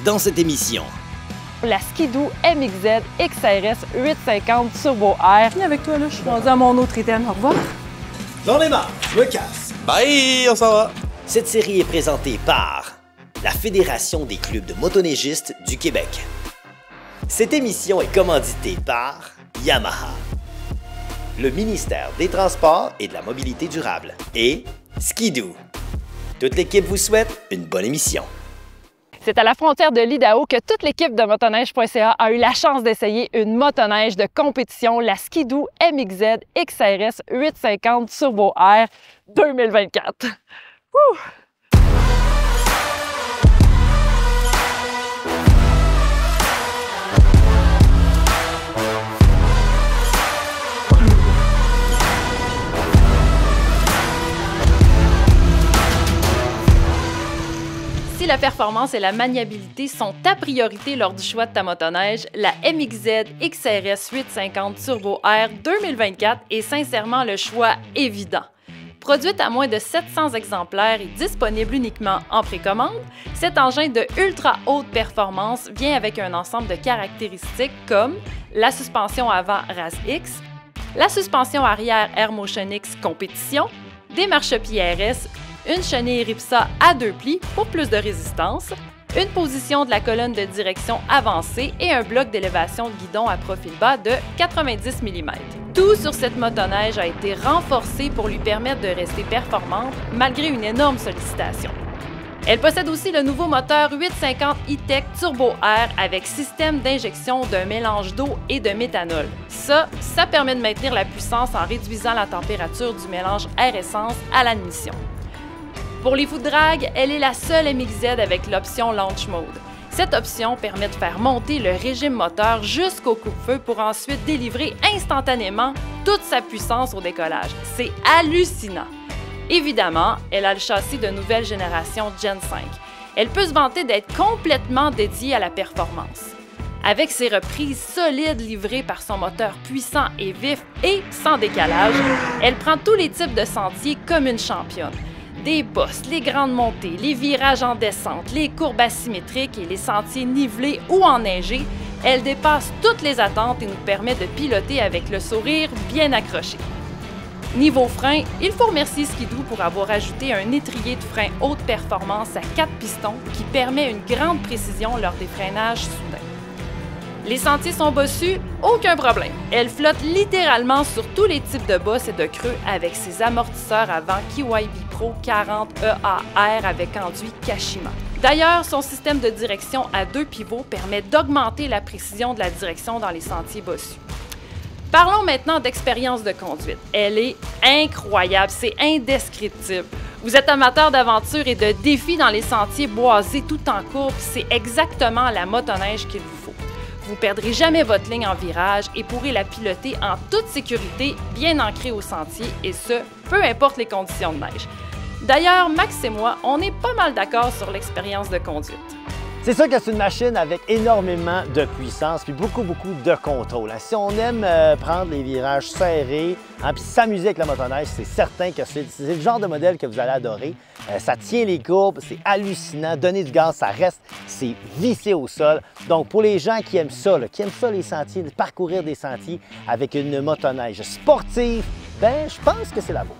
dans cette émission. La Ski-Doo MXZ XRS 850 Turbo Air. Viens avec toi, là, je suis rendue à mon autre item. Au revoir. J'en ai marre, je me casse. Bye, on s'en va. Cette série est présentée par la Fédération des clubs de motoneigistes du Québec. Cette émission est commanditée par Yamaha, le ministère des Transports et de la Mobilité durable et Ski-Doo. Toute l'équipe vous souhaite une bonne émission. C'est à la frontière de l'Idaho que toute l'équipe de motoneige.ca a eu la chance d'essayer une motoneige de compétition, la Ski-Doo MXZ XRS 850 Turbo Air 2024. Wouh! Si la performance et la maniabilité sont ta priorité lors du choix de ta motoneige, la MXZ XRS 850 Turbo Air 2024 est sincèrement le choix évident. Produite à moins de 700 exemplaires et disponible uniquement en précommande, cet engin de ultra haute performance vient avec un ensemble de caractéristiques comme la suspension avant RAS-X, la suspension arrière AirMotion X Compétition, des marchepieds RS, une chenille Ripsa à 2 plis pour plus de résistance, une position de la colonne de direction avancée et un bloc d'élévation de guidon à profil bas de 90 mm. Tout sur cette motoneige a été renforcé pour lui permettre de rester performante malgré une énorme sollicitation. Elle possède aussi le nouveau moteur 850 E-Tech Turbo Air avec système d'injection d'un mélange d'eau et de méthanol. Ça permet de maintenir la puissance en réduisant la température du mélange air-essence à l'admission. Pour les fous de drague, elle est la seule MXZ avec l'option Launch Mode. Cette option permet de faire monter le régime moteur jusqu'au coupe-feu pour ensuite délivrer instantanément toute sa puissance au décollage. C'est hallucinant! Évidemment, elle a le châssis de nouvelle génération Gen 5. Elle peut se vanter d'être complètement dédiée à la performance. Avec ses reprises solides livrées par son moteur puissant et vif et sans décalage, elle prend tous les types de sentiers comme une championne. Des bosses, les grandes montées, les virages en descente, les courbes asymétriques et les sentiers nivelés ou enneigés, elle dépasse toutes les attentes et nous permet de piloter avec le sourire bien accroché. Niveau frein, il faut remercier Ski-Doo pour avoir ajouté un étrier de frein haute performance à 4 pistons qui permet une grande précision lors des freinages soudains. Les sentiers sont bossus, aucun problème. Elle flotte littéralement sur tous les types de bosses et de creux avec ses amortisseurs avant KYB Pro 40 EAR avec enduit Kashima. D'ailleurs, son système de direction à 2 pivots permet d'augmenter la précision de la direction dans les sentiers bossus. Parlons maintenant d'expérience de conduite. Elle est incroyable, c'est indescriptible. Vous êtes amateur d'aventure et de défis dans les sentiers boisés tout en courbe, c'est exactement la motoneige qu'il vous faut. Vous ne perdrez jamais votre ligne en virage et pourrez la piloter en toute sécurité, bien ancrée au sentier, et ce, peu importe les conditions de neige. D'ailleurs, Max et moi, on est pas mal d'accord sur l'expérience de conduite. C'est sûr que c'est une machine avec énormément de puissance puis beaucoup de contrôle. Si on aime prendre les virages serrés puis s'amuser avec la motoneige, c'est certain que c'est le genre de modèle que vous allez adorer. Ça tient les courbes, c'est hallucinant. Donner du gaz, ça reste, c'est vissé au sol. Donc pour les gens qui aiment ça les sentiers, parcourir des sentiers avec une motoneige sportive, ben je pense que c'est la vôtre.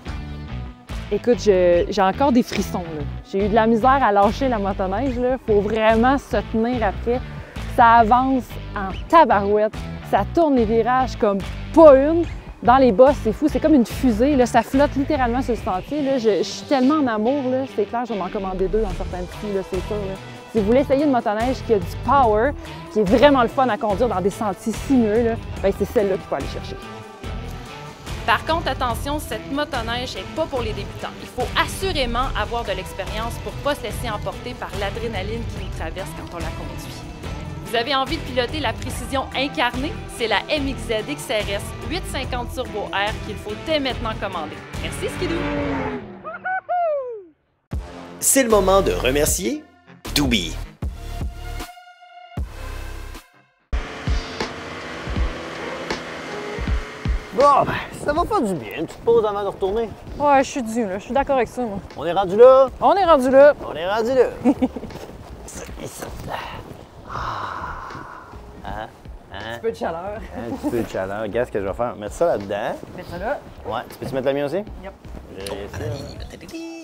Écoute, j'ai encore des frissons. J'ai eu de la misère à lâcher la motoneige. Il faut vraiment se tenir après. Ça avance en tabarouette. Ça tourne les virages comme pas une. Dans les bosses, c'est fou. C'est comme une fusée. Là. Ça flotte littéralement sur le sentier. Là. Je suis tellement en amour. C'est clair, je vais m'en commander 2 dans certains petits, c'est sûr. Là. Si vous voulez essayer une motoneige qui a du power, qui est vraiment le fun à conduire dans des sentiers sinueux, ben, c'est celle-là qu'il faut aller chercher. Par contre, attention, cette motoneige n'est pas pour les débutants. Il faut assurément avoir de l'expérience pour ne pas se laisser emporter par l'adrénaline qui nous traverse quand on la conduit. Vous avez envie de piloter la précision incarnée? C'est la MXZ XRS 850 Turbo Air qu'il faut dès maintenant commander. Merci Ski-Doo! C'est le moment de remercier Doobie. Bon, ben, ça va faire du bien, une petite pause avant de retourner. Ouais, je suis dû, là. Je suis d'accord avec ça, moi. On est rendu là? On est rendu là. On est rendu là. Ça, petit peu de chaleur. Un petit peu de chaleur. Regarde ce que je vais faire. Mettre ça là-dedans. Mets ça là. Ouais. Tu peux-tu mettre la mienne aussi? Yep.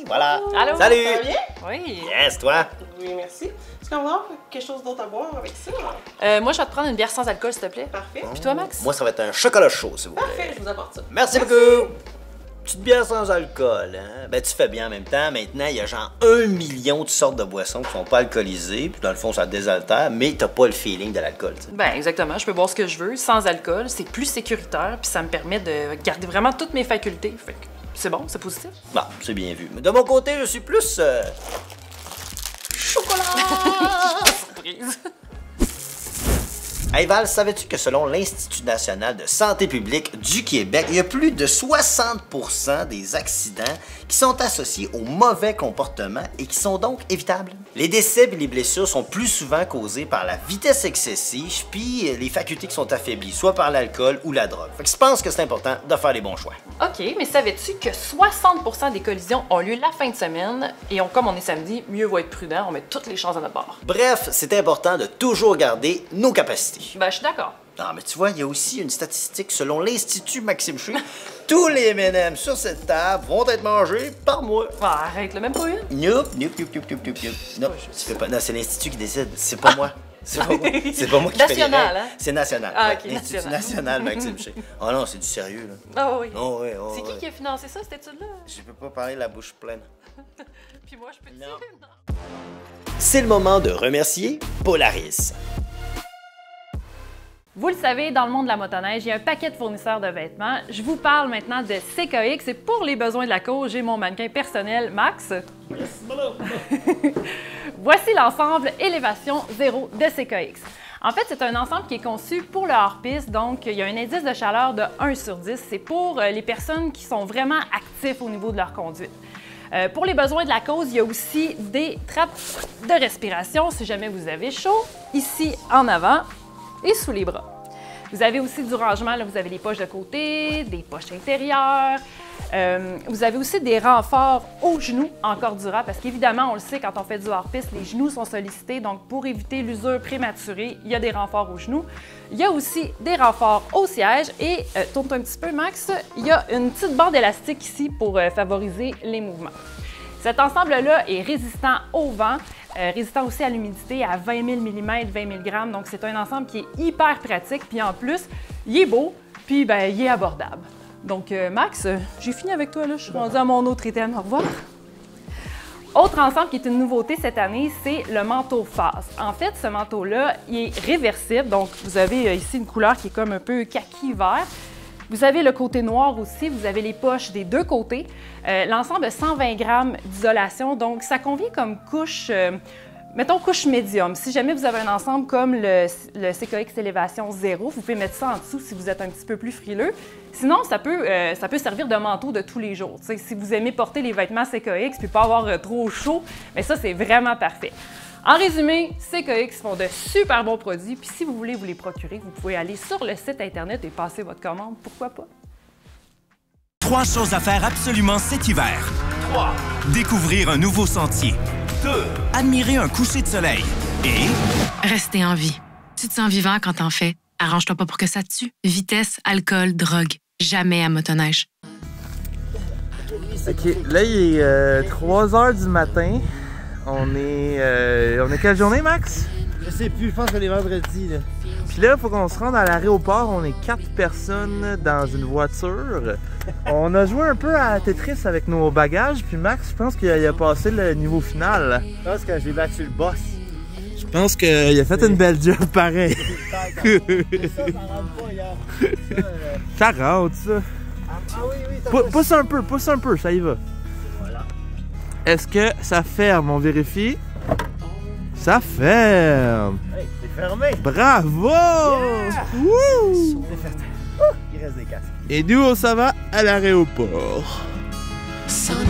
Voilà. Allô? Salut! Ça va bien? Oui. Yes, toi? Oui, merci. Est-ce qu'on va avoir quelque chose d'autre à boire avec ça? Moi, je vais te prendre une bière sans alcool, s'il te plaît. Parfait. Puis toi, Max? Moi, ça va être un chocolat chaud, s'il vous plaît. Parfait, je vous apporte ça. Merci beaucoup! Petite bière sans alcool, hein? Ben, tu fais bien en même temps. Maintenant, il y a genre 1 million de sortes de boissons qui sont pas alcoolisées. Puis dans le fond, ça désaltère, mais t'as pas le feeling de l'alcool, tu sais. Ben, exactement. Je peux boire ce que je veux, sans alcool. C'est plus sécuritaire, puis ça me permet de garder vraiment toutes mes facultés. Fait que c'est bon, c'est positif. Bon, c'est bien vu. Mais de mon côté, je suis plus... chocolat! Surprise. Hey Val, savais-tu que selon l'Institut national de santé publique du Québec, il y a plus de 60% des accidents qui sont associés au mauvais comportement et qui sont donc évitables? Les décès et les blessures sont plus souvent causés par la vitesse excessive puis les facultés qui sont affaiblies, soit par l'alcool ou la drogue. Fait que je pense que c'est important de faire les bons choix. OK, mais savais-tu que 60% des collisions ont lieu la fin de semaine et comme on est samedi, mieux vaut être prudent, on met toutes les chances à notre bord. Bref, c'est important de toujours garder nos capacités. Ben, je suis d'accord. Non, mais tu vois, il y a aussi une statistique selon l'Institut Maxime Chui. Tous les M&M sur cette table vont être mangés par moi. Ah, arrête, là, même pas une. Nope. Non, tu fais pas. Non, c'est l'Institut qui décide. C'est pas moi. C'est pas moi. C'est pas moi qui fais les National, règles. hein? C'est national. Ah, ouais. ok, L'Institut national. national Maxime Chui. Oh non, c'est du sérieux, là. Ah oui. Oh, ouais, C'est ouais. qui a financé ça, cette étude-là? Je peux pas parler la bouche pleine. Puis moi, je peux te Non. dire, non. C'est le moment de remercier Polaris. Vous le savez, dans le monde de la motoneige, il y a un paquet de fournisseurs de vêtements. Je vous parle maintenant de CKX et pour les besoins de la cause, j'ai mon mannequin personnel, Max. Voici l'ensemble Élévation Zéro de CKX. En fait, c'est un ensemble qui est conçu pour le hors-piste, donc il y a un indice de chaleur de 1 sur 10. C'est pour les personnes qui sont vraiment actifs au niveau de leur conduite. Pour les besoins de la cause, il y a aussi des trappes de respiration si jamais vous avez chaud, ici en avant et sous les bras. Vous avez aussi du rangement, là, vous avez les poches de côté, des poches intérieures. Vous avez aussi des renforts aux genoux en cordura parce qu'évidemment, on le sait, quand on fait du hors-piste, les genoux sont sollicités. Donc, pour éviter l'usure prématurée, il y a des renforts aux genoux. Il y a aussi des renforts au siège et, tourne un petit peu, Max, il y a une petite bande élastique ici pour favoriser les mouvements. Cet ensemble-là est résistant au vent, résistant aussi à l'humidité à 20 000 mm, 20 000 g. Donc, c'est un ensemble qui est hyper pratique. Puis en plus, il est beau, puis ben, il est abordable. Donc, Max, j'ai fini avec toi, là. Je suis rendue à mon autre item. Au revoir. Autre ensemble qui est une nouveauté cette année, c'est le manteau phase. En fait, ce manteau-là, il est réversible. Donc, vous avez ici une couleur qui est comme un peu kaki vert. Vous avez le côté noir aussi, vous avez les poches des deux côtés. L'ensemble a 120 grammes d'isolation, donc ça convient comme couche, mettons couche médium. Si jamais vous avez un ensemble comme le CKX Élévation Zéro, vous pouvez mettre ça en dessous si vous êtes un petit peu plus frileux. Sinon, ça peut servir de manteau de tous les jours. T'sais, si vous aimez porter les vêtements CKX puis pas avoir trop chaud, mais ça, c'est vraiment parfait. En résumé, CKX font de super bons produits, puis si vous voulez vous les procurer, vous pouvez aller sur le site Internet et passer votre commande, pourquoi pas? 3 choses à faire absolument cet hiver. 3. Découvrir un nouveau sentier. 2. Admirer un coucher de soleil. Et... rester en vie. Tu te sens vivant quand t'en fais. Arrange-toi pas pour que ça te tue. Vitesse, alcool, drogue. Jamais à motoneige. OK, là, il est 3 h du matin. On est quelle journée, Max? Je sais plus, je pense que les vendredis, là. Puis là, il faut qu'on se rende à l'aéroport. On est 4 personnes dans une voiture. On a joué un peu à Tetris avec nos bagages. Puis Max, je pense qu'il a passé le niveau final. Je pense que j'ai battu le boss. Je pense qu'il a fait une belle job pareil. Ça rentre pas hier. Ça rentre, ça. Ah oui, Pousse un peu, ça y va. Voilà. Est-ce que ça ferme? On vérifie. Ça ferme. Hey, c'est fermé. Bravo! Yeah! Wouh! C'est fait. Il reste des casques. Et nous, on s'en va à l'aéroport. Sunlight,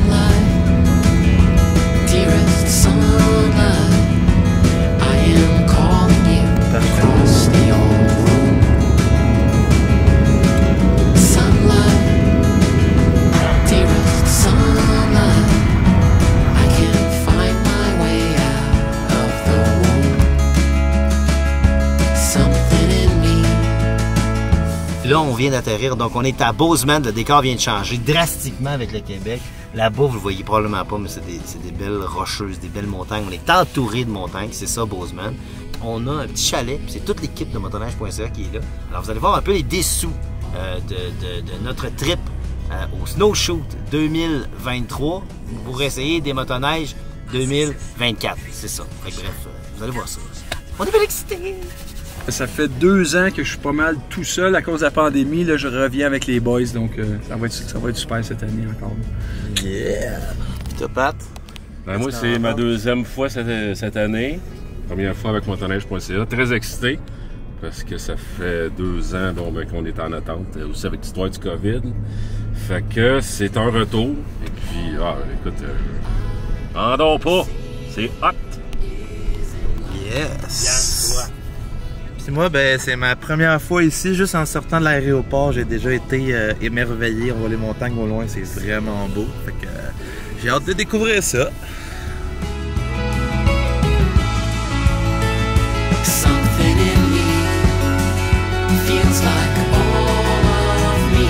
dearest sunlight, I am calling you across the old room. Sunlight, dearest sunlight, I can find my way out of the womb. Something in me vient d'atterrir. Donc, on est à Bozeman. Le décor vient de changer drastiquement avec le Québec. Là-bas, vous le voyez probablement pas, mais c'est des belles rocheuses, des belles montagnes. On est entouré de montagnes. C'est ça, Bozeman. On a un petit chalet. C'est toute l'équipe de motoneige.ca qui est là. Alors, vous allez voir un peu les dessous de notre trip au Snowshoot 2023 pour essayer des motoneiges 2024. C'est ça. Fait que bref, vous allez voir ça. On est bien excités! Ça fait 2 ans que je suis pas mal tout seul à cause de la pandémie. Là, je reviens avec les boys, donc ça va être super cette année encore. Yeah! Puis toi, Pat? Ben, moi, c'est ma 2e fois cette année. Première fois avec motoneige.ca. Très excité parce que ça fait 2 ans qu'on est en attente, aussi avec l'histoire du COVID. Fait que c'est un retour. Et puis, écoute, en dors pas, c'est hot! Yes! Puis moi, ben, c'est ma première fois ici. Juste en sortant de l'aéroport, j'ai déjà été émerveillé. On voit les montagnes au loin, c'est vraiment beau. Fait que j'ai hâte de découvrir ça. Something in me feels like all of me.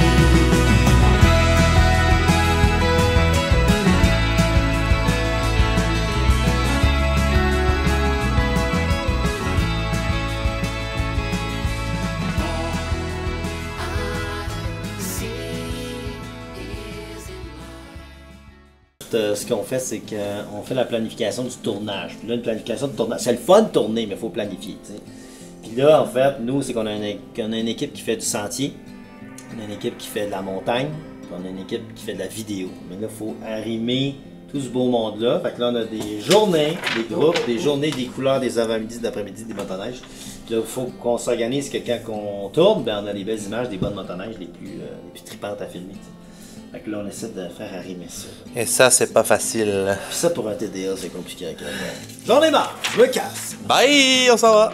Ce qu'on fait, c'est qu'on fait la planification du tournage. Puis là, une planification de tournage, c'est le fun de tourner, mais il faut planifier. T'sais. Puis là, en fait, nous, c'est qu'on a une équipe qui fait du sentier, on a une équipe qui fait de la montagne, puis on a une équipe qui fait de la vidéo. Mais là, il faut arrimer tout ce beau monde-là. Fait que là, on a des journées, des groupes, des journées, des couleurs, des avant-midi, des après-midi, des motoneiges. Puis là, il faut qu'on s'organise que quand on tourne, ben, on a les belles images des bonnes motoneiges les plus tripantes à filmer. T'sais. Fait que là, on essaie de faire arrimer ça. Et ça, c'est pas facile. Puis ça, pour un TDA, c'est compliqué avec J'en ai marre, je me casse. Bye, on s'en va.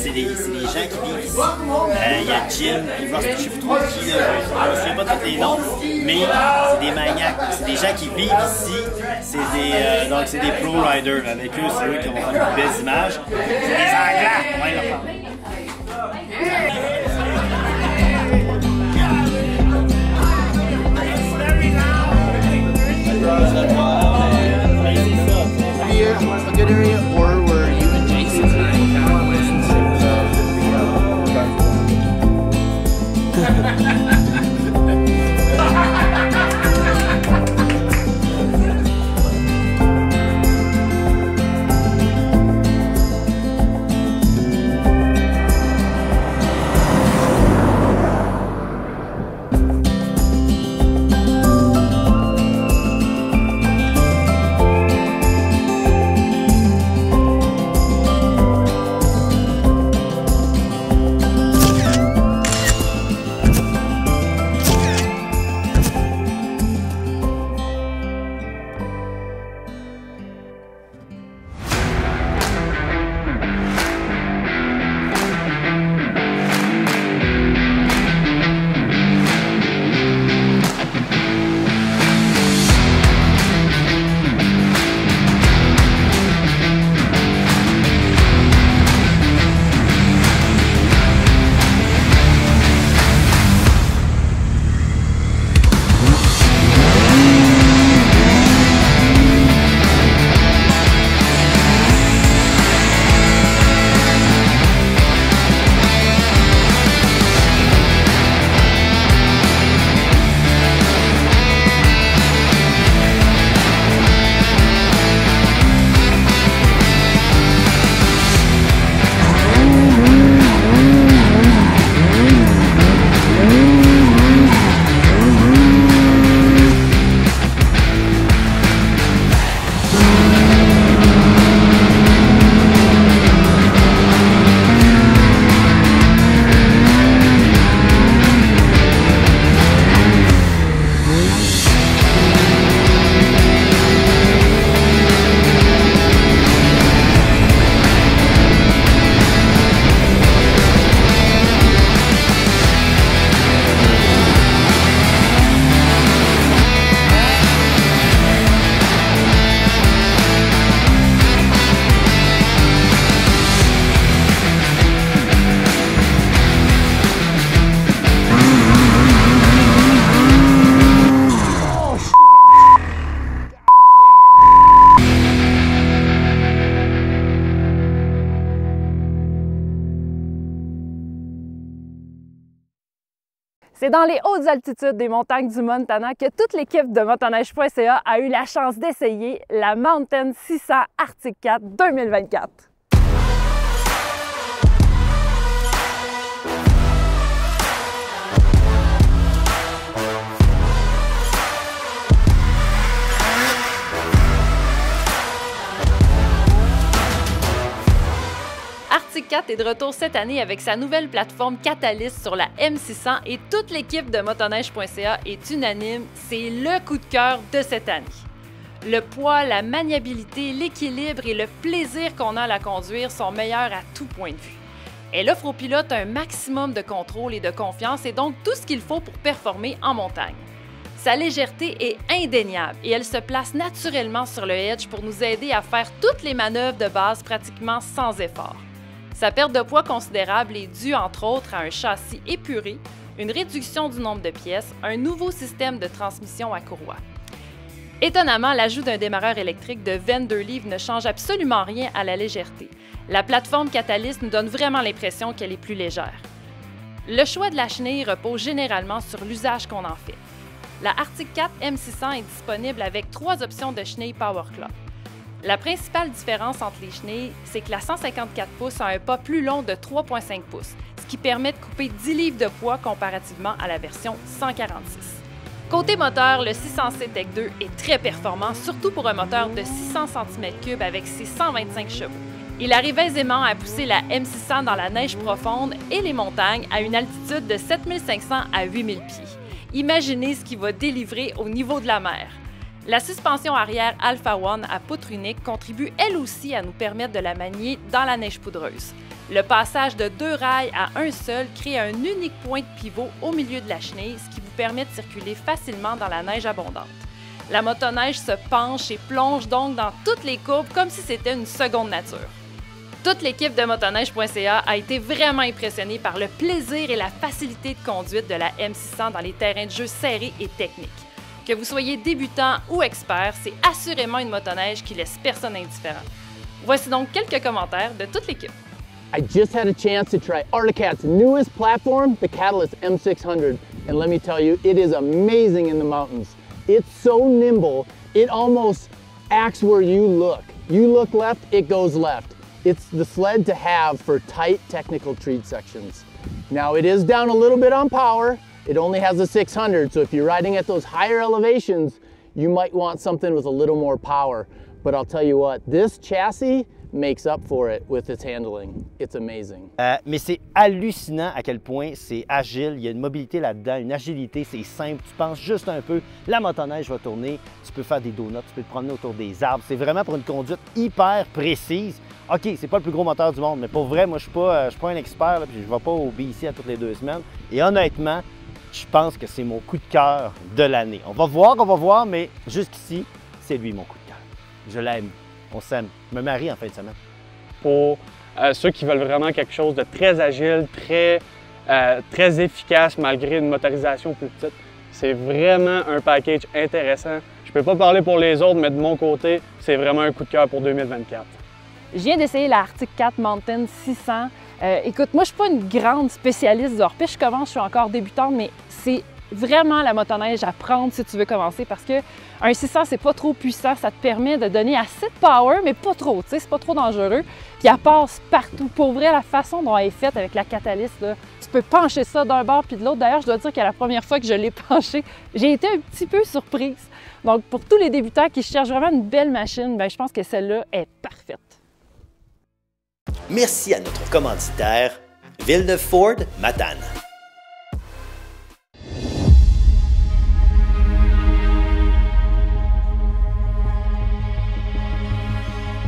C'est des gens qui vivent ici. Il y a Jim, puis Ross, je sais plus trop qui, je ne me souviens pas de tous les noms, mais c'est des maniaques. C'est des gens qui vivent ici. Donc c'est des pro riders. Avec eux, c'est eux qui vont faire de belles images. C'est des Anglais. On va le faire. A good area, or were you and Jason C'est dans les hautes altitudes des montagnes du Montana que toute l'équipe de motoneige.ca a eu la chance d'essayer la Mountain 600 Arctic Cat 2024. Arctic Cat est de retour cette année avec sa nouvelle plateforme Catalyst sur la M600 et toute l'équipe de motoneige.ca est unanime, c'est le coup de cœur de cette année. Le poids, la maniabilité, l'équilibre et le plaisir qu'on a à la conduire sont meilleurs à tout point de vue. Elle offre aux pilotes un maximum de contrôle et de confiance et donc tout ce qu'il faut pour performer en montagne. Sa légèreté est indéniable et elle se place naturellement sur le edge pour nous aider à faire toutes les manœuvres de base pratiquement sans effort. Sa perte de poids considérable est due entre autres à un châssis épuré, une réduction du nombre de pièces, un nouveau système de transmission à courroie. Étonnamment, l'ajout d'un démarreur électrique de 22 livres ne change absolument rien à la légèreté. La plateforme Catalyst nous donne vraiment l'impression qu'elle est plus légère. Le choix de la chenille repose généralement sur l'usage qu'on en fait. La Arctic Cat M600 est disponible avec 3 options de chenille PowerClaw. La principale différence entre les chenilles, c'est que la 154 pouces a un pas plus long de 3,5 pouces, ce qui permet de couper 10 livres de poids comparativement à la version 146. Côté moteur, le 600C Tech 2 est très performant, surtout pour un moteur de 600 cm3 avec ses 125 chevaux. Il arrive aisément à pousser la M600 dans la neige profonde et les montagnes à une altitude de 7500 à 8000 pieds. Imaginez ce qu'il va délivrer au niveau de la mer. La suspension arrière Alpha One à poutre unique contribue elle aussi à nous permettre de la manier dans la neige poudreuse. Le passage de 2 rails à un seul crée un unique point de pivot au milieu de la chenille, ce qui vous permet de circuler facilement dans la neige abondante. La motoneige se penche et plonge donc dans toutes les courbes comme si c'était une seconde nature. Toute l'équipe de motoneige.ca a été vraiment impressionnée par le plaisir et la facilité de conduite de la M600 dans les terrains de jeu serrés et techniques. Que vous soyez débutant ou expert, c'est assurément une motoneige qui laisse personne indifférent. Voici donc quelques commentaires de toute l'équipe. I just had a chance to try Arctic Cat's newest platform, the Catalyst M600, and let me tell you, it is amazing in the mountains. It's so nimble, it almost acts where you look. You look left, it goes left. It's the sled to have for tight technical treat sections. Now it is down a little bit on power. It only has a 600, so if you're riding at those higher elevations, you might want something with a little more power. But I'll tell you what, this chassis makes up for it with its handling. It's amazing. Mais c'est hallucinant à quel point c'est agile, il y a une mobilité là-dedans, une agilité, c'est simple, tu penses juste un peu, la motoneige va tourner, tu peux faire des donuts, tu peux te promener autour des arbres, c'est vraiment pour une conduite hyper précise. OK, c'est pas le plus gros moteur du monde, mais pour vrai, moi je suis pas un expert, là, puis je vais pas au BC à toutes les 2 semaines. Et honnêtement, je pense que c'est mon coup de cœur de l'année. On va voir, mais jusqu'ici, c'est lui mon coup de cœur. Je l'aime, on s'aime. Je me marie en fin de semaine. Pour ceux qui veulent vraiment quelque chose de très agile, très efficace malgré une motorisation plus petite, c'est vraiment un package intéressant. Je peux pas parler pour les autres, mais de mon côté, c'est vraiment un coup de cœur pour 2024. Je viens d'essayer la Arctic Cat Mountain 600. Écoute, moi, je suis pas une grande spécialiste du hors-piste. Je commence, je suis encore débutante, mais c'est vraiment la motoneige à prendre si tu veux commencer parce que un 600, c'est pas trop puissant. Ça te permet de donner assez de power, mais pas trop, tu sais, c'est pas trop dangereux. Puis elle passe partout. Pour vrai, la façon dont elle est faite avec la Catalyst, là, tu peux pencher ça d'un bord puis de l'autre. D'ailleurs, je dois dire que la première fois que je l'ai penché, j'ai été un petit peu surprise. Donc, pour tous les débutants qui cherchent vraiment une belle machine, bien, je pense que celle-là est parfaite. Merci à notre commanditaire, Villeneuve Ford Matane.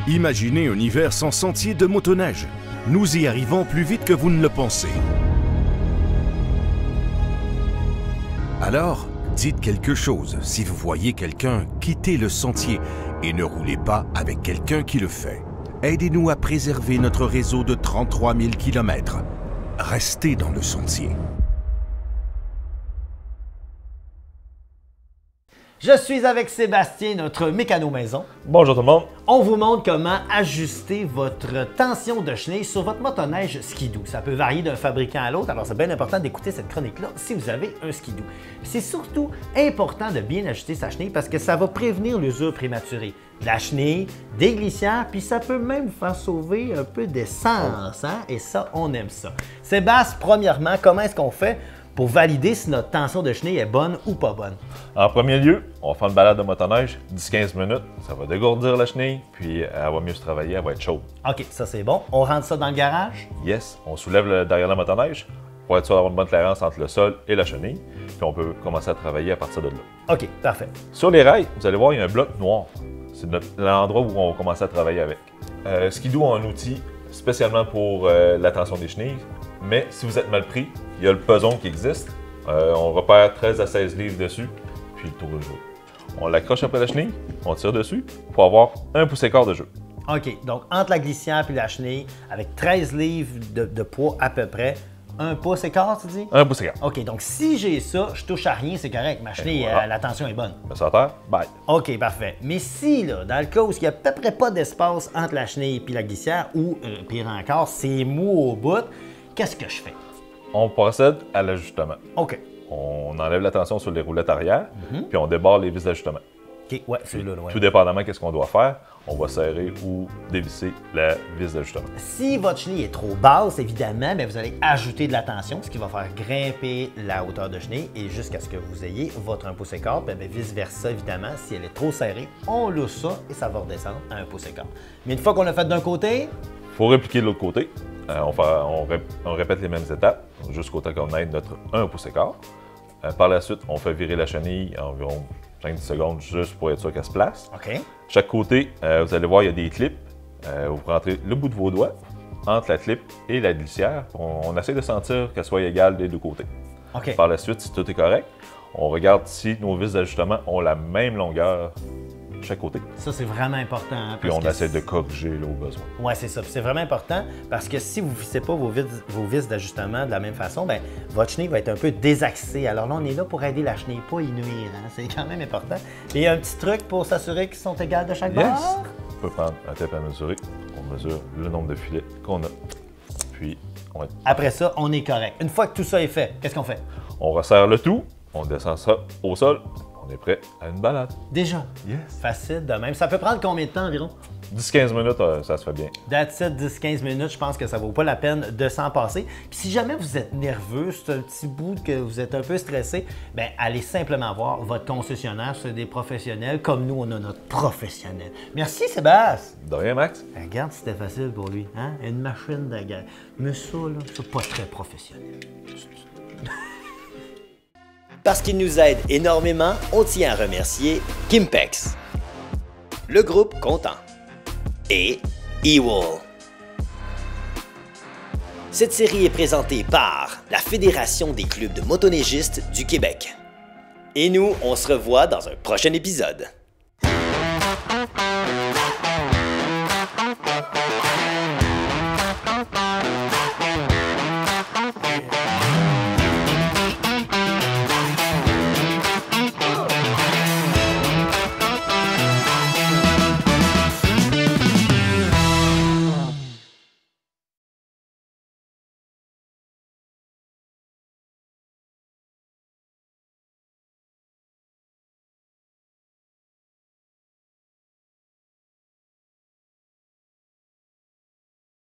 Imaginez un hiver sans sentier de motoneige. Nous y arrivons plus vite que vous ne le pensez. Alors, dites quelque chose si vous voyez quelqu'un quitter le sentier et ne roulez pas avec quelqu'un qui le fait. Aidez-nous à préserver notre réseau de 33 000 km. Restez dans le sentier. Je suis avec Sébastien, notre mécano maison. Bonjour tout le monde. On vous montre comment ajuster votre tension de chenille sur votre motoneige skidoo. Ça peut varier d'un fabricant à l'autre, alors c'est bien important d'écouter cette chronique-là si vous avez un skidoo. C'est surtout important de bien ajuster sa chenille parce que ça va prévenir l'usure prématurée de la chenille, des glissières, puis ça peut même faire sauver un peu d'essence, hein? Et ça, on aime ça. Sébastien, premièrement, comment est-ce qu'on fait pour valider si notre tension de chenille est bonne ou pas bonne? En premier lieu, on va faire une balade de motoneige, 10-15 minutes. Ça va dégourdir la chenille, puis elle va mieux se travailler, elle va être chaude. OK, ça c'est bon. On rentre ça dans le garage? Yes, on soulève derrière la motoneige pour être sûr d'avoir une bonne clairance entre le sol et la chenille, puis on peut commencer à travailler à partir de là. OK, parfait. Sur les rails, vous allez voir, il y a un bloc noir. C'est l'endroit où on va commencer à travailler avec. Skidoo a un outil spécialement pour la tension des chenilles, mais si vous êtes mal pris, il y a le peson qui existe. On repère 13 à 16 livres dessus, puis le tour de jeu. On l'accroche après la chenille, on tire dessus pour avoir 1 pouce et quart de jeu. OK, donc entre la glissière et la chenille, avec 13 livres de poids à peu près, 1 pouce et quart, tu dis? 1 pouce et quart. OK, donc si j'ai ça, je touche à rien, c'est correct. Ma chenille, voilà. la tension est bonne. Mets ça à terre, bye. OK, parfait. Mais si, là, dans le cas où il n'y a à peu près pas d'espace entre la chenille et la glissière, ou pire encore, c'est mou au bout, qu'est-ce que je fais? On procède à l'ajustement. OK. On enlève la tension sur les roulettes arrière, puis on débarre les vis d'ajustement. OK, ouais, c'est là, ouais. Tout dépendamment qu'est-ce qu'on doit faire, on va serrer ou dévisser la vis d'ajustement. Si votre chenille est trop basse, évidemment, bien, vous allez ajouter de la tension, ce qui va faire grimper la hauteur de chenille et jusqu'à ce que vous ayez votre 1 pouce et quart, bien, vice-versa, évidemment, si elle est trop serrée, on lousse ça et ça va redescendre à 1 pouce et quart. Mais une fois qu'on l'a fait d'un côté, il faut répliquer de l'autre côté. On répète les mêmes étapes jusqu'au temps qu'on ait notre 1 pouce et quart. Par la suite, on fait virer la chenille environ 5-10 secondes juste pour être sûr qu'elle se place. OK. Chaque côté, vous allez voir, il y a des clips. Vous rentrez le bout de vos doigts entre la clip et la glissière. On essaie de sentir qu'elle soit égale des deux côtés. OK. Par la suite, si tout est correct, on regarde si nos vis d'ajustement ont la même longueur de chaque côté. Ça, c'est vraiment important. Hein, puis on essaie de corriger là, au besoin. Oui, c'est ça. C'est vraiment important parce que si vous ne vissez pas vos vis d'ajustement de la même façon, bien, votre chenille va être un peu désaxée. Alors là, on est là pour aider la chenille, pas y nuire. Hein? C'est quand même important. Et il y a un petit truc pour s'assurer qu'ils sont égales de chaque bord? On peut prendre un tape à mesurer. On mesure le nombre de filets qu'on a. Puis, après ça, on est correct. Une fois que tout ça est fait, qu'est-ce qu'on fait? On resserre le tout, on descend ça au sol. On est prêt à une balade. Déjà? Yes. Facile de même. Ça peut prendre combien de temps environ? 10-15 minutes, ça se fait bien. That's it, 10-15 minutes, je pense que ça vaut pas la peine de s'en passer. Puis si jamais vous êtes nerveux, c'est un petit bout que vous êtes un peu stressé, bien, allez simplement voir votre concessionnaire, c'est des professionnels, comme nous, on a notre professionnel. Merci, Sébastien! De rien, Max. Regarde, c'était facile pour lui, hein? Une machine de guerre. Mais ça, là, c'est pas très professionnel. Parce qu'il nous aide énormément, on tient à remercier Kimpex, le groupe Content et Ewall. Cette série est présentée par la Fédération des clubs de motoneigistes du Québec. Et nous, on se revoit dans un prochain épisode.